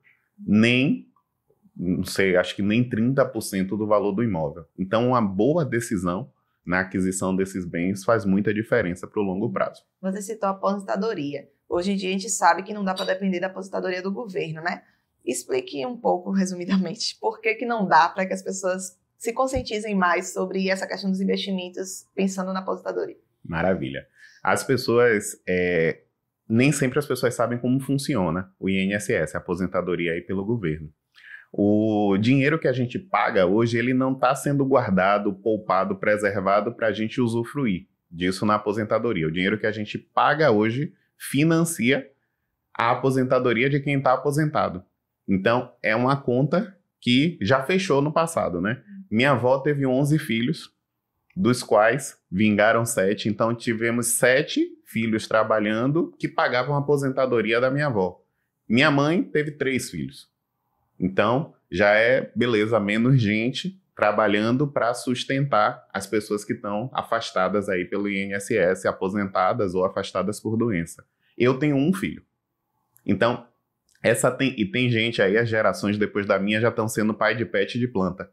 não sei, acho que nem 30% do valor do imóvel. Então uma boa decisão na aquisição desses bens faz muita diferença para o longo prazo. Você citou a aposentadoria. Hoje em dia a gente sabe que não dá para depender da aposentadoria do governo, né? Explique um pouco, resumidamente, por que não dá para que as pessoas se conscientizem mais sobre essa questão dos investimentos pensando na aposentadoria. Maravilha. As pessoas, nem sempre as pessoas sabem como funciona o INSS, a aposentadoria aí pelo governo. O dinheiro que a gente paga hoje, ele não está sendo guardado, poupado, preservado para a gente usufruir disso na aposentadoria. O dinheiro que a gente paga hoje financia a aposentadoria de quem está aposentado. Então, é uma conta que já fechou no passado, né? Minha avó teve 11 filhos, dos quais vingaram 7. Então, tivemos 7 filhos trabalhando que pagavam a aposentadoria da minha avó. Minha mãe teve 3 filhos. Então, já é, beleza, menos gente trabalhando para sustentar as pessoas que estão afastadas aí pelo INSS, aposentadas ou afastadas por doença. Eu tenho 1 filho. Então, tem gente aí, as gerações depois da minha já estão sendo pai de pet de planta,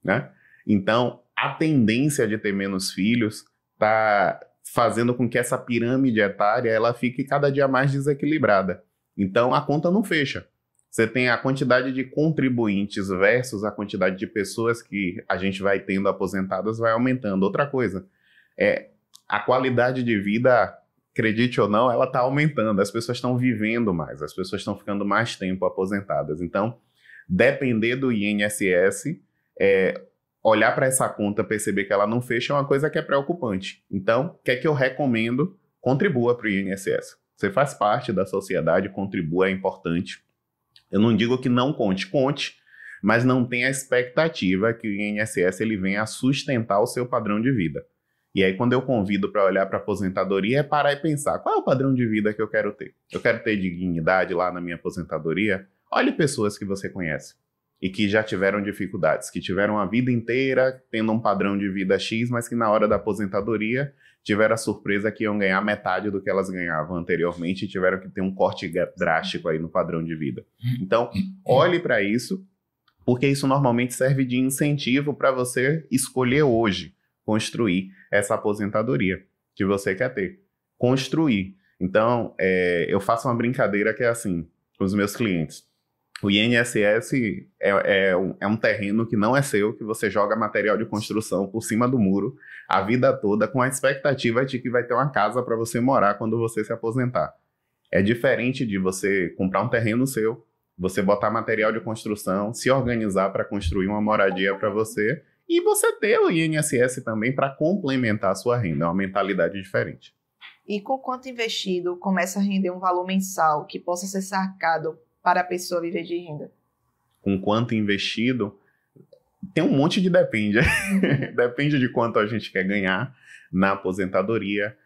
né? Então, a tendência de ter menos filhos está fazendo com que essa pirâmide etária ela fique cada dia mais desequilibrada. Então, a conta não fecha. Você tem a quantidade de contribuintes versus a quantidade de pessoas que a gente vai tendo aposentadas vai aumentando. Outra coisa, a qualidade de vida, acredite ou não, ela está aumentando. As pessoas estão vivendo mais, as pessoas estão ficando mais tempo aposentadas. Então, depender do INSS, olhar para essa conta, perceber que ela não fecha é uma coisa que é preocupante. Então, o que é que eu recomendo? Contribua para o INSS. Você faz parte da sociedade, contribua, é importante. Eu não digo que não conte, mas não tenha a expectativa que o INSS ele venha a sustentar o seu padrão de vida. E aí, quando eu convido para olhar para a aposentadoria, é parar e pensar, qual é o padrão de vida que eu quero ter? Eu quero ter dignidade lá na minha aposentadoria? Olhe pessoas que você conhece e que já tiveram dificuldades, que tiveram a vida inteira tendo um padrão de vida X, mas que na hora da aposentadoria tiveram a surpresa que iam ganhar metade do que elas ganhavam anteriormente e tiveram que ter um corte drástico aí no padrão de vida. Então, olhe para isso, porque isso normalmente serve de incentivo para você escolher hoje, construir essa aposentadoria que você quer ter. Construir. Então, eu faço uma brincadeira que é assim, com os meus clientes. O INSS é um terreno que não é seu, que você joga material de construção por cima do muro a vida toda com a expectativa de que vai ter uma casa para você morar quando você se aposentar. É diferente de você comprar um terreno seu, você botar material de construção, se organizar para construir uma moradia para você e você ter o INSS também para complementar a sua renda. É uma mentalidade diferente. E com quanto investido começa a render um valor mensal que possa ser sacado para a pessoa viver de renda? Com quanto investido, tem um monte de depende. Depende de quanto a gente quer ganhar na aposentadoria,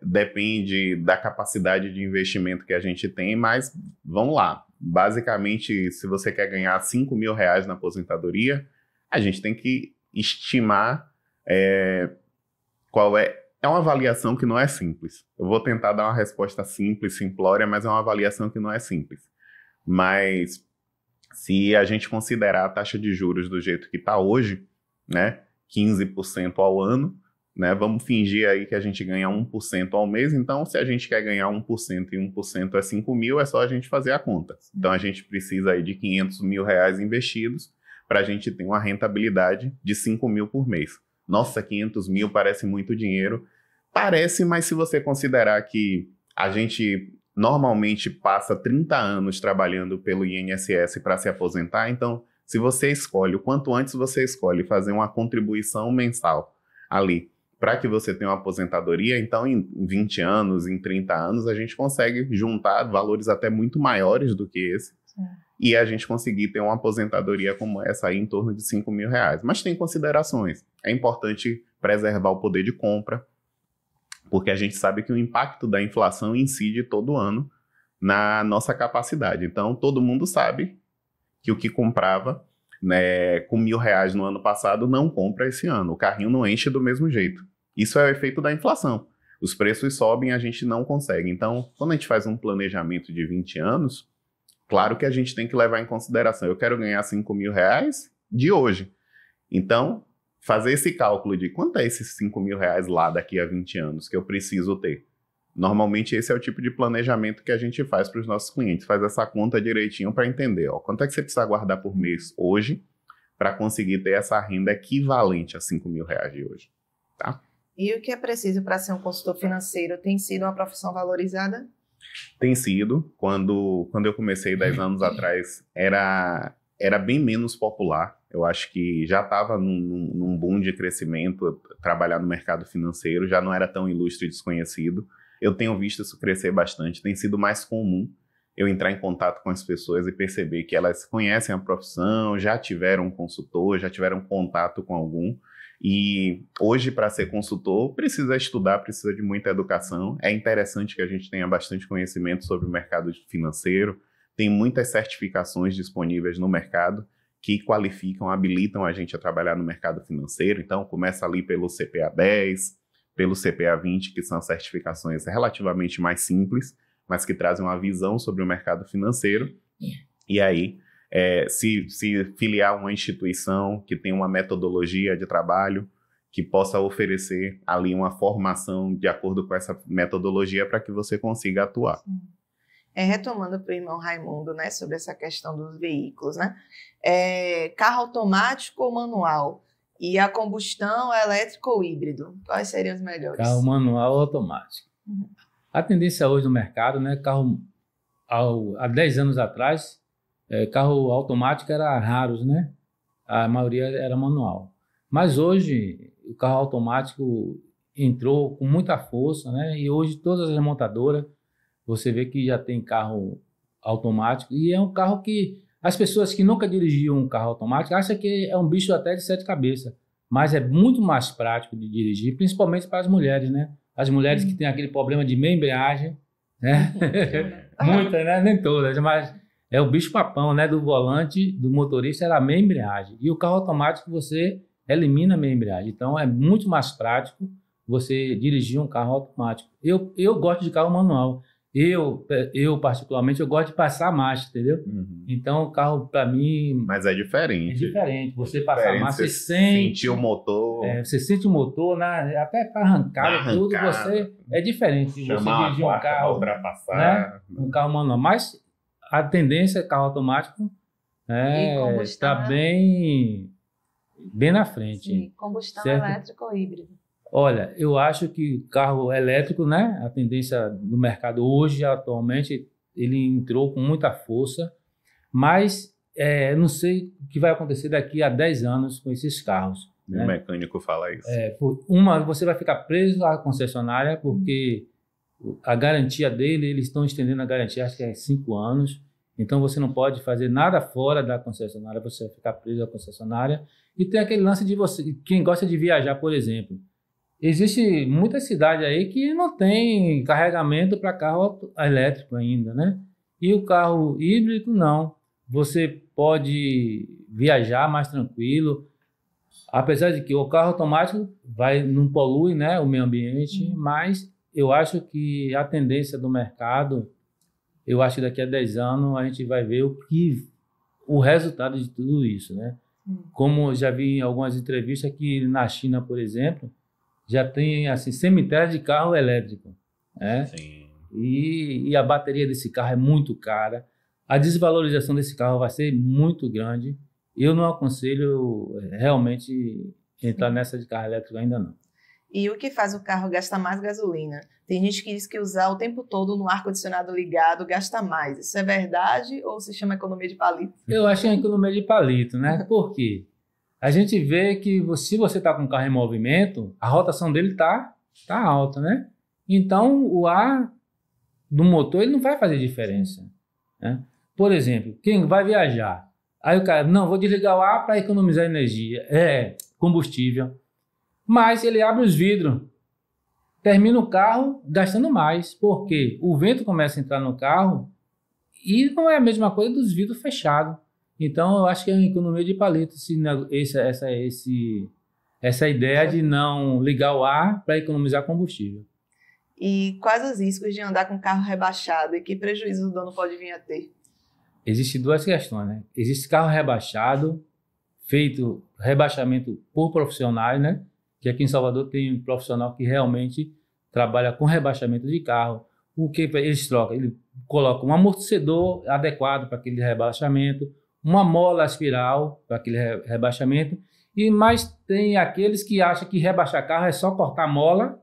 depende da capacidade de investimento que a gente tem, mas vamos lá. Basicamente, se você quer ganhar R$5.000 na aposentadoria, a gente tem que estimar qual é. É uma avaliação que não é simples. Eu vou tentar dar uma resposta simples, simplória, mas é uma avaliação que não é simples. Mas se a gente considerar a taxa de juros do jeito que está hoje, né, 15% ao ano, né, vamos fingir aí que a gente ganha 1% ao mês, então se a gente quer ganhar 1% e 1% é 5 mil, é só a gente fazer a conta. Então a gente precisa aí de R$500 mil investidos para a gente ter uma rentabilidade de 5 mil por mês. Nossa, 500 mil parece muito dinheiro. Parece, mas se você considerar que a gente normalmente passa 30 anos trabalhando pelo INSS para se aposentar, então se você escolhe, o quanto antes você escolhe fazer uma contribuição mensal ali para que você tenha uma aposentadoria, então em 20 anos, em 30 anos, a gente consegue juntar valores até muito maiores do que esse. Sim. E a gente conseguir ter uma aposentadoria como essa aí em torno de R$5.000. Mas tem considerações. É importante preservar o poder de compra, porque a gente sabe que o impacto da inflação incide todo ano na nossa capacidade. Então, todo mundo sabe que o que comprava, né, com R$1.000 no ano passado não compra esse ano. O carrinho não enche do mesmo jeito. Isso é o efeito da inflação. Os preços sobem e a gente não consegue. Então, quando a gente faz um planejamento de 20 anos, claro que a gente tem que levar em consideração. Eu quero ganhar R$5.000 de hoje. Então, fazer esse cálculo de quanto é esses R$5.000 lá daqui a 20 anos que eu preciso ter. Normalmente esse é o tipo de planejamento que a gente faz para os nossos clientes. Faz essa conta direitinho para entender, quanto é que você precisa guardar por mês hoje para conseguir ter essa renda equivalente a R$5.000 de hoje. Tá? E o que é preciso para ser um consultor financeiro? Tem sido uma profissão valorizada? Tem sido. Quando eu comecei 10 anos atrás, era bem menos popular. Eu acho que já estava num boom de crescimento, trabalhar no mercado financeiro, já não era tão ilustre e desconhecido. Eu tenho visto isso crescer bastante, tem sido mais comum eu entrar em contato com as pessoas e perceber que elas conhecem a profissão, já tiveram um consultor, já tiveram contato com algum. E hoje, para ser consultor, precisa estudar, precisa de muita educação. É interessante que a gente tenha bastante conhecimento sobre o mercado financeiro. Tem muitas certificações disponíveis no mercado que qualificam, habilitam a gente a trabalhar no mercado financeiro. Então, começa ali pelo CPA 10, pelo CPA 20, que são certificações relativamente mais simples, mas que trazem uma visão sobre o mercado financeiro. E aí, se filiar a uma instituição que tem uma metodologia de trabalho, que possa oferecer ali uma formação de acordo com essa metodologia para que você consiga atuar. Retomando para o irmão Raimundo, né, sobre essa questão dos veículos, né? Carro automático ou manual? E a combustão elétrico ou híbrido? Quais seriam os melhores? Carro manual ou automático. A tendência hoje no mercado, né, há 10 anos atrás, carro automático era raros, né? A maioria era manual. Mas hoje, o carro automático entrou com muita força, né? E hoje todas as montadoras, você vê que já tem carro automático. E é um carro que as pessoas que nunca dirigiam um carro automático acham que é um bicho até de 7 cabeças. Mas é muito mais prático de dirigir, principalmente para as mulheres, né? As mulheres que têm aquele problema de meia embreagem, né? Muitas, né? Nem todas, mas é o bicho papão, né? Do volante, do motorista, era a meia embreagem. E o carro automático você elimina a meia embreagem. Então é muito mais prático você dirigir um carro automático. Eu gosto de carro manual. Eu particularmente, eu gosto de passar a marcha, entendeu? Então o carro, para mim... Mas é diferente. É diferente. Você passar a marcha, você sente... Sentir o motor... você sente o motor, né? Até para arrancar e tudo, você... É diferente de você dirigir um carro... ultrapassar. Né? Um carro manual. Mas a tendência é carro automático está bem na frente. Sim, combustão certo? elétrica ou híbrido? Olha, eu acho que carro elétrico, né? A tendência do mercado hoje, atualmente, ele entrou com muita força, mas não sei o que vai acontecer daqui a 10 anos com esses carros. O né? mecânico fala isso. Você vai ficar preso à concessionária porque a garantia dele, eles estão estendendo a garantia, acho que é 5 anos. Então, você não pode fazer nada fora da concessionária, você vai ficar preso à concessionária. E tem aquele lance de você, quem gosta de viajar, por exemplo. Existe muita cidade aí que não tem carregamento para carro elétrico ainda, né? E o carro híbrido, não. Você pode viajar mais tranquilo, apesar de que o carro automático não polui, né, o meio ambiente, mas eu acho que a tendência do mercado, eu acho que daqui a 10 anos a gente vai ver o resultado de tudo isso, né? Como já vi em algumas entrevistas que na China, por exemplo, já tem assim, cemitério de carro elétrico. Né? Sim. E a bateria desse carro é muito cara. A desvalorização desse carro vai ser muito grande. Eu não aconselho realmente entrar nessa de carro elétrico ainda não. E o que faz o carro gastar mais gasolina? Tem gente que diz que usar o tempo todo no ar-condicionado ligado gasta mais. Isso é verdade ou se chama economia de palito? Eu acho que é economia de palito, né? Por quê? A gente vê que se você está com o carro em movimento, a rotação dele tá alta, né? Então, o ar do motor ele não vai fazer diferença. Né? Por exemplo, quem vai viajar, aí o cara, não, vou desligar o ar para economizar energia, combustível. Mas ele abre os vidros, termina o carro gastando mais, porque o vento começa a entrar no carro e não é a mesma coisa dos vidros fechados. Então, eu acho que é uma economia de palito essa ideia de não ligar o ar para economizar combustível. E quais os riscos de andar com carro rebaixado e que prejuízo o dono pode vir a ter? Existem duas questões, né? Existe carro rebaixado, feito rebaixamento por profissionais, né? Que aqui em Salvador tem um profissional que realmente trabalha com rebaixamento de carro. O que eles trocam? Ele coloca um amortecedor adequado para aquele rebaixamento, uma mola espiral para aquele rebaixamento, mas tem aqueles que acham que rebaixar carro é só cortar a mola,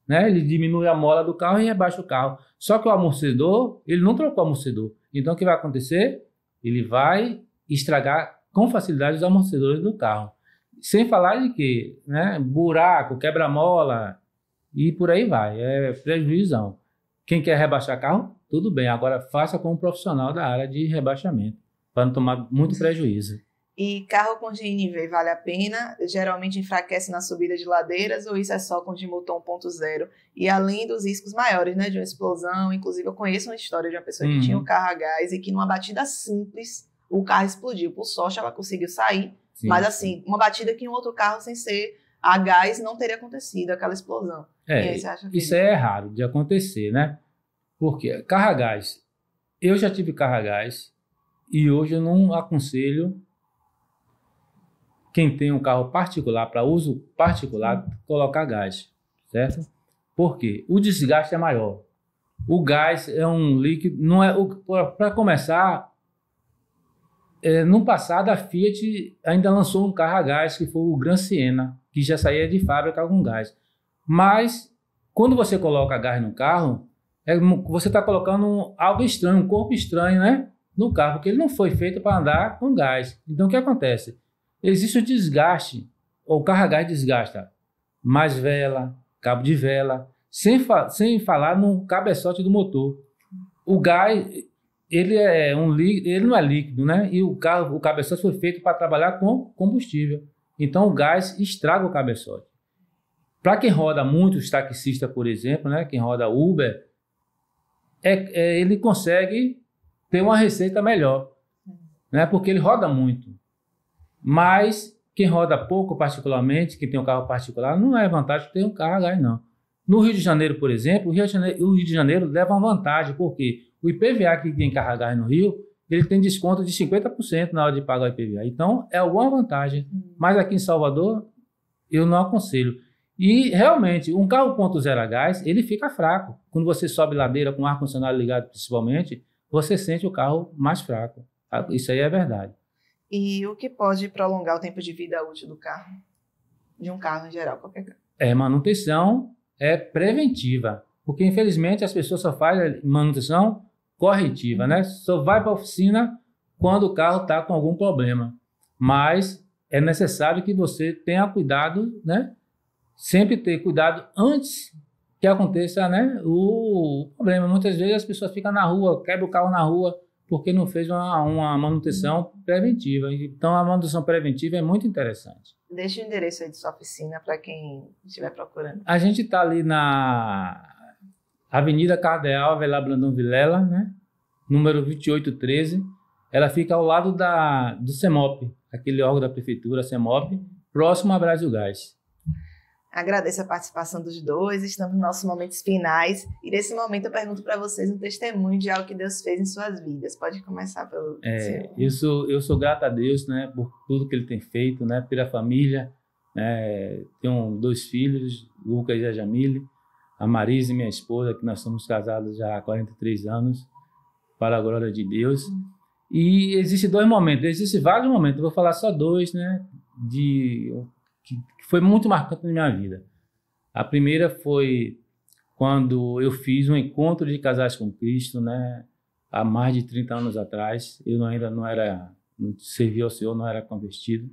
né? Ele diminui a mola do carro e rebaixa o carro. Só que o amortecedor, ele não trocou o amortecedor. Então, o que vai acontecer? Ele vai estragar com facilidade os amortecedores do carro. Sem falar de que, né? Buraco, quebra-mola e por aí vai. É prejuízo. Quem quer rebaixar carro, tudo bem. Agora, faça com um profissional da área de rebaixamento, para não tomar muito prejuízo. E carro com GNV vale a pena? Geralmente enfraquece na subida de ladeiras ou isso é só com de motor 1.0? E além dos riscos maiores, né, de uma explosão, inclusive eu conheço uma história de uma pessoa que tinha um carro a gás e que numa batida simples o carro explodiu. Por sorte ela conseguiu sair, mas assim, uma batida que em outro carro sem ser a gás não teria acontecido, aquela explosão. Aí, você acha que isso é raro de acontecer, né? Porque carro a gás, eu já tive carro a gás, e hoje eu não aconselho quem tem um carro particular, para uso particular, colocar gás, certo? Por quê? O desgaste é maior. O gás é um líquido, não é, para começar, no passado a Fiat ainda lançou um carro a gás, que foi o Gran Siena, que já saía de fábrica com gás. Mas, quando você coloca gás no carro, você está colocando algo estranho, um corpo estranho, né, no carro, porque ele não foi feito para andar com gás. Então, o que acontece? Existe o desgaste, o carro a gás desgasta mais vela, cabo de vela, sem falar no cabeçote do motor. O gás, ele não é líquido, né? E o cabeçote foi feito para trabalhar com combustível. Então, o gás estraga o cabeçote. Para quem roda muito, os taxistas, por exemplo, né? Quem roda Uber, ele consegue ter uma receita melhor, né? Porque ele roda muito. Mas quem roda pouco, particularmente, quem tem um carro particular, não é vantagem ter um carro a gás, não. No Rio de Janeiro, por exemplo, o Rio de Janeiro leva uma vantagem, porque o IPVA que tem carro a gás no Rio, ele tem desconto de 50% na hora de pagar o IPVA. Então, é alguma vantagem. Mas aqui em Salvador, eu não aconselho. E, realmente, um carro 1.0 a gás, ele fica fraco. Quando você sobe ladeira com ar-condicionado ligado, principalmente, você sente o carro mais fraco. Isso aí é verdade. E o que pode prolongar o tempo de vida útil do carro? De um carro em geral, qualquer carro. Manutenção preventiva. Porque, infelizmente, as pessoas só fazem manutenção corretiva, né? Só vai para a oficina quando o carro está com algum problema. Mas é necessário que você tenha cuidado, né? Sempre ter cuidado antes que aconteça, né, o problema. Muitas vezes as pessoas ficam na rua, quebram o carro na rua, porque não fez uma manutenção preventiva. Então, a manutenção preventiva é muito interessante. Deixa o endereço aí de sua oficina para quem estiver procurando. A gente está ali na Avenida Cardeal, Avelar Brandão Vilela, né? Número 2813. Ela fica ao lado do CEMOP, aquele órgão da prefeitura, CEMOP, próximo a Brasil Gás. Agradeço a participação dos dois, estamos nos nossos momentos finais. E nesse momento eu pergunto para vocês um testemunho de algo que Deus fez em suas vidas. Pode começar pelo senhor. Eu sou grato a Deus, né, por tudo que Ele tem feito, né, pela família. Tenho 2 filhos, Lucas e a Jamile, a Marise, minha esposa, que nós somos casados já há 43 anos, para a glória de Deus. E existem vários momentos, eu vou falar só 2, né, que foi muito marcante na minha vida. A primeira foi quando eu fiz um encontro de casais com Cristo, né, há mais de 30 anos atrás. Eu não servia ao Senhor, não era convertido.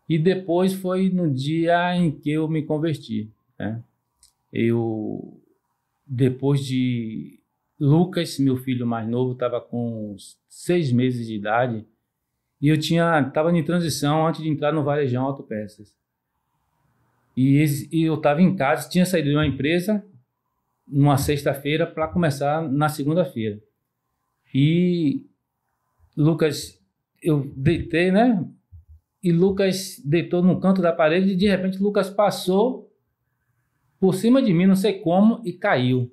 E depois foi no dia em que eu me converti, né? Depois de Lucas, meu filho mais novo, estava com 6 meses de idade, e eu estava em transição antes de entrar no Varejão Autopeças. E eu estava em casa, tinha saído de uma empresa numa sexta-feira para começar na segunda-feira. E Lucas, eu deitei, né? E Lucas deitou no canto da parede e de repente Lucas passou por cima de mim, não sei como, e caiu.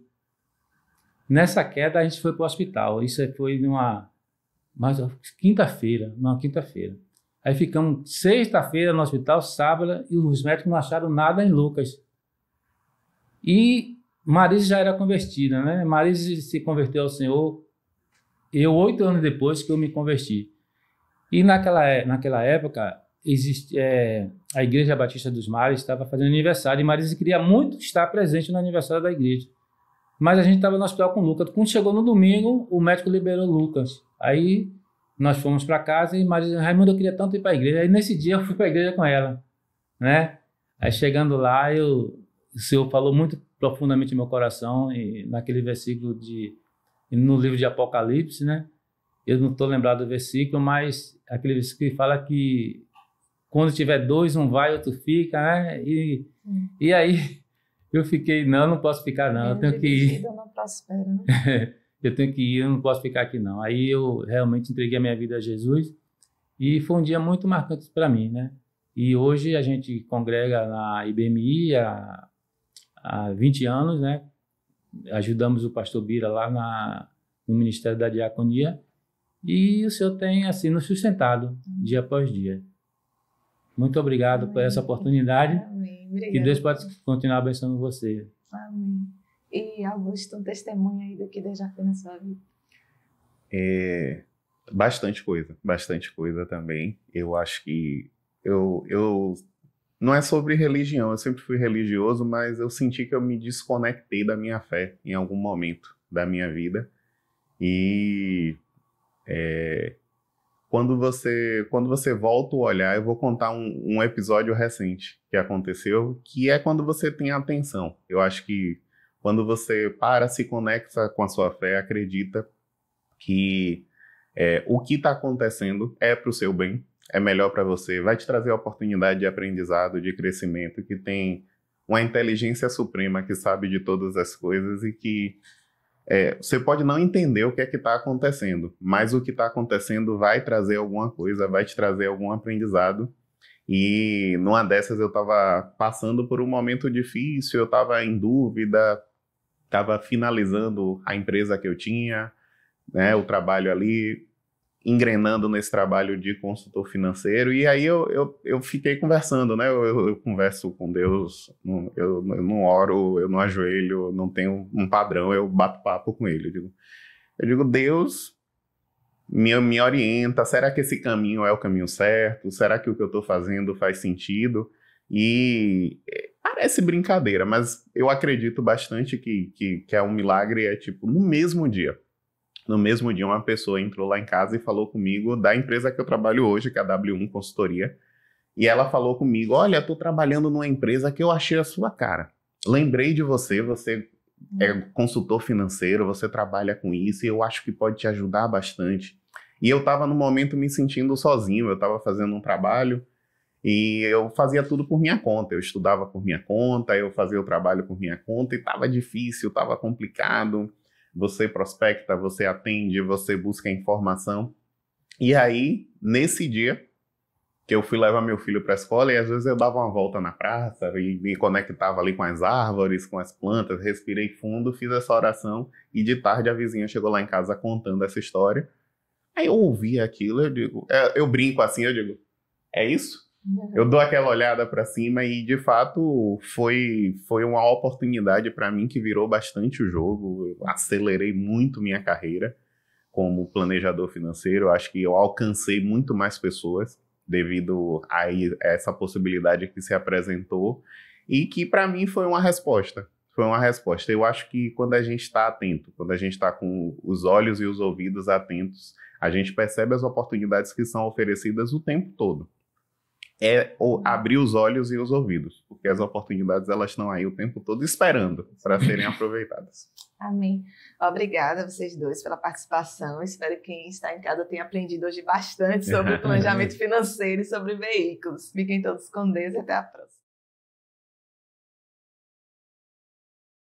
Nessa queda a gente foi para o hospital. Isso foi numa quinta-feira. Aí ficamos sexta-feira no hospital, sábado, e os médicos não acharam nada em Lucas. E Marise já era convertida, né? Marise se converteu ao Senhor 8 anos depois que eu me converti. E naquela época, a Igreja Batista dos Mares estava fazendo aniversário, e Marise queria muito estar presente no aniversário da igreja. Mas a gente estava no hospital com o Lucas. Quando chegou no domingo, o médico liberou o Lucas. Aí nós fomos para casa e Maria Raimundo, eu queria tanto ir para a igreja. Aí nesse dia eu fui para a igreja com ela, né? Aí chegando lá, o Senhor falou muito profundamente no meu coração, e naquele versículo no livro de Apocalipse, né? Eu não estou lembrado do versículo, mas aquele versículo que fala que quando tiver 2, um vai, outro fica, né? E aí eu fiquei, não posso ficar não, eu tenho que ir. Não prospera, né? Eu tenho que ir, eu não posso ficar aqui não. Aí eu realmente entreguei a minha vida a Jesus e foi um dia muito marcante para mim, né? E hoje a gente congrega na IBMI há 20 anos, né? Ajudamos o pastor Bira lá no Ministério da Diaconia, e o Senhor tem assim nos sustentado dia após dia. Muito obrigado por essa oportunidade. Amém. Obrigada. Que Deus pode continuar abençoando você. Amém. E Augusto, um testemunho aí do que Deus já fez na sua vida. Bastante coisa também. Eu acho que eu não é sobre religião, eu sempre fui religioso, mas eu senti que eu me desconectei da minha fé em algum momento da minha vida. E quando você volta o olhar, eu vou contar um episódio recente que aconteceu, que é quando você tem atenção. Eu acho que quando você se conecta com a sua fé, acredita que o que está acontecendo é para o seu bem, é melhor para você, vai te trazer a oportunidade de aprendizado, de crescimento, que tem uma inteligência suprema que sabe de todas as coisas e que você pode não entender o que é que está acontecendo, mas o que está acontecendo vai trazer alguma coisa, vai te trazer algum aprendizado. E numa dessas eu estava passando por um momento difícil, eu estava em dúvida, estava finalizando a empresa que eu tinha, né, o trabalho ali, engrenando nesse trabalho de consultor financeiro, e aí eu fiquei conversando, né, eu converso com Deus, eu não oro, eu não ajoelho, eu não tenho um padrão, eu bato papo com ele, eu digo Deus, me orienta, será que esse caminho é o caminho certo? Será que o que eu estou fazendo faz sentido? E parece brincadeira, mas eu acredito bastante que é um milagre, tipo, no mesmo dia, uma pessoa entrou lá em casa e falou comigo da empresa que eu trabalho hoje, que é a W1 Consultoria, e ela falou comigo, olha, eu estou trabalhando numa empresa que eu achei a sua cara. Lembrei de você é consultor financeiro, você trabalha com isso, e eu acho que pode te ajudar bastante. E eu estava no momento me sentindo sozinho, eu estava fazendo um trabalho, e eu fazia tudo por minha conta, eu estudava por minha conta, eu fazia o trabalho por minha conta, e estava difícil, estava complicado. Você prospecta, você atende, você busca informação. E aí, nesse dia, que eu fui levar meu filho para a escola, e às vezes eu dava uma volta na praça e me conectava ali com as árvores, com as plantas, respirei fundo, fiz essa oração, e de tarde a vizinha chegou lá em casa contando essa história. Aí eu ouvi aquilo, eu brinco assim, eu digo, é isso? Eu dou aquela olhada para cima e, de fato, foi uma oportunidade para mim que virou bastante o jogo. Eu acelerei muito minha carreira como planejador financeiro. Eu acho que eu alcancei muito mais pessoas devido a essa possibilidade que se apresentou e que, para mim, foi uma resposta. Eu acho que quando a gente está atento, quando a gente está com os olhos e os ouvidos atentos, a gente percebe as oportunidades que são oferecidas o tempo todo. Abrir os olhos e os ouvidos, porque as oportunidades elas estão aí o tempo todo esperando para serem aproveitadas. Amém. Obrigada a vocês dois pela participação. Espero que quem está em casa tenha aprendido hoje bastante sobre planejamento financeiro e sobre veículos. Fiquem todos com Deus e até a próxima.